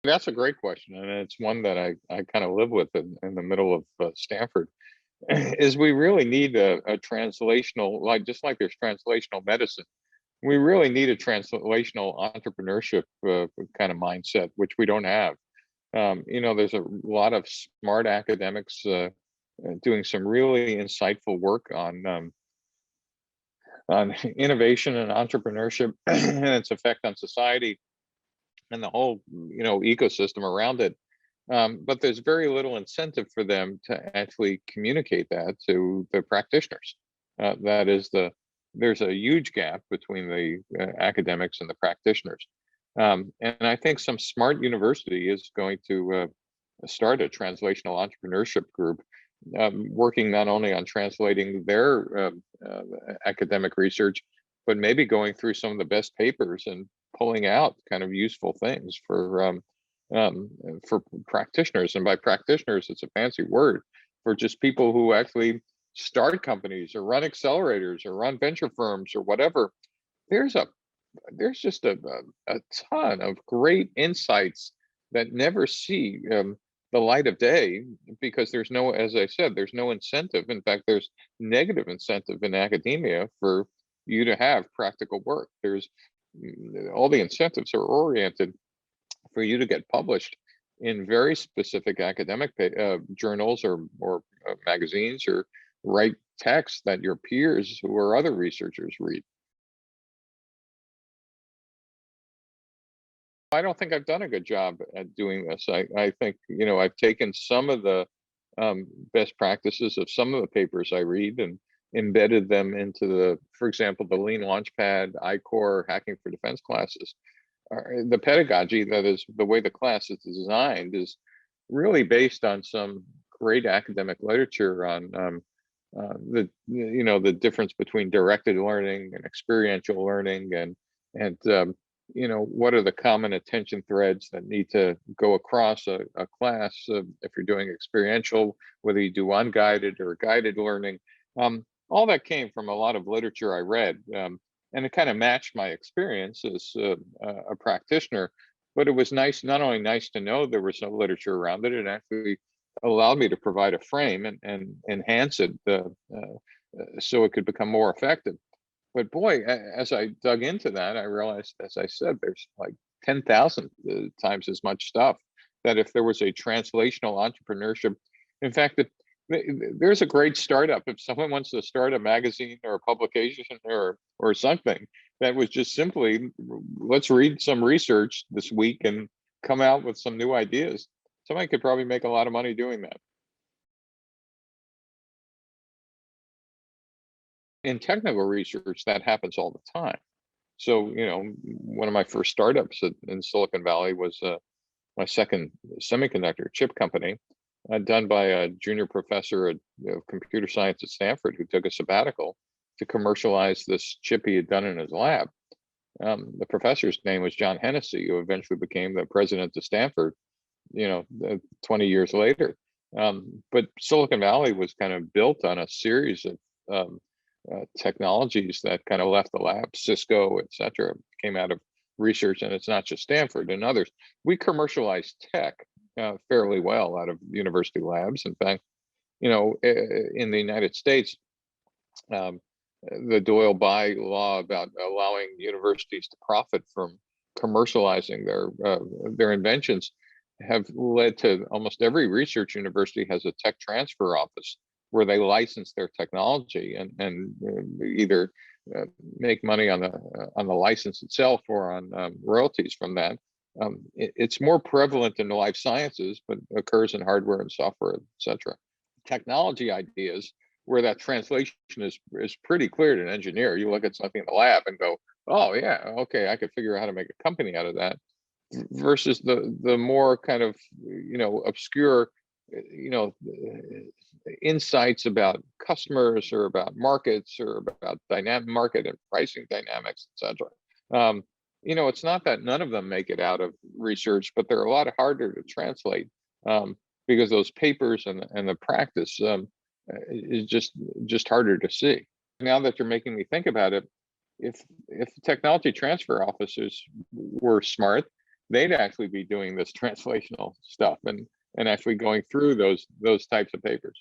That's a great question, and it's one that I kind of live with in the middle of Stanford. Is we really need a translational, like just like there's translational medicine, we really need a translational entrepreneurship kind of mindset, which we don't have. There's a lot of smart academics doing some really insightful work on innovation and entrepreneurship and its effect on society and the whole ecosystem around it. But there's very little incentive for them to actually communicate that to the practitioners. That is there's a huge gap between the academics and the practitioners. And I think some smart university is going to start a translational entrepreneurship group, working not only on translating their academic research, but maybe going through some of the best papers and pulling out kind of useful things for practitioners. And by practitioners, it's a fancy word for just people who actually start companies or run accelerators or run venture firms or whatever. There's just a ton of great insights that never see the light of day because there's no, as I said, there's no incentive. In fact, there's negative incentive in academia for you to have practical work. There's all the incentives are oriented for you to get published in very specific academic journals or magazines, or write text that your peers or other researchers read. I don't think I've done a good job at doing this. I think, I've taken some of the best practices of some of the papers I read and embedded them into for example, the Lean Launchpad, I-Core, Hacking for Defense classes. The pedagogy, that is the way the class is designed, is really based on some great academic literature on the difference between directed learning and experiential learning, and what are the common attention threads that need to go across a class if you're doing experiential, whether you do unguided or guided learning. All that came from a lot of literature I read, and it kind of matched my experience as a practitioner. But it was not only nice to know there was no literature around it, it actually allowed me to provide a frame and enhance it so it could become more effective. But boy, as I dug into that, I realized, as I said, there's like 10,000 times as much stuff that if there was a translational entrepreneurship, in fact, there's a great startup. If someone wants to start a magazine or a publication or something that was just simply, let's read some research this week and come out with some new ideas, somebody could probably make a lot of money doing that. In technical research, that happens all the time. So, one of my first startups in Silicon Valley was my second semiconductor chip company, done by a junior professor of computer science at Stanford who took a sabbatical to commercialize this chip he had done in his lab. The professor's name was John Hennessy, who eventually became the president of Stanford, 20 years later. But Silicon Valley was kind of built on a series of technologies that kind of left the lab. Cisco, et cetera, came out of research, and it's not just Stanford and others. We commercialize tech fairly well out of university labs. In fact, in the United States, the Doyle-By law about allowing universities to profit from commercializing their inventions have led to almost every research university has a tech transfer office where they license their technology and either make money on the license itself or on royalties from that. It's more prevalent in life sciences, but occurs in hardware and software, etc. Technology ideas where that translation is pretty clear to an engineer. You look at something in the lab and go, oh yeah, okay, I could figure out how to make a company out of that. Versus the more kind of obscure insights about customers or about markets or about dynamic market and pricing dynamics, etc. It's not that none of them make it out of research, but they're a lot harder to translate because those papers and the practice is just harder to see. Now that you're making me think about it, if technology transfer officers were smart, they'd actually be doing this translational stuff and actually going through those types of papers.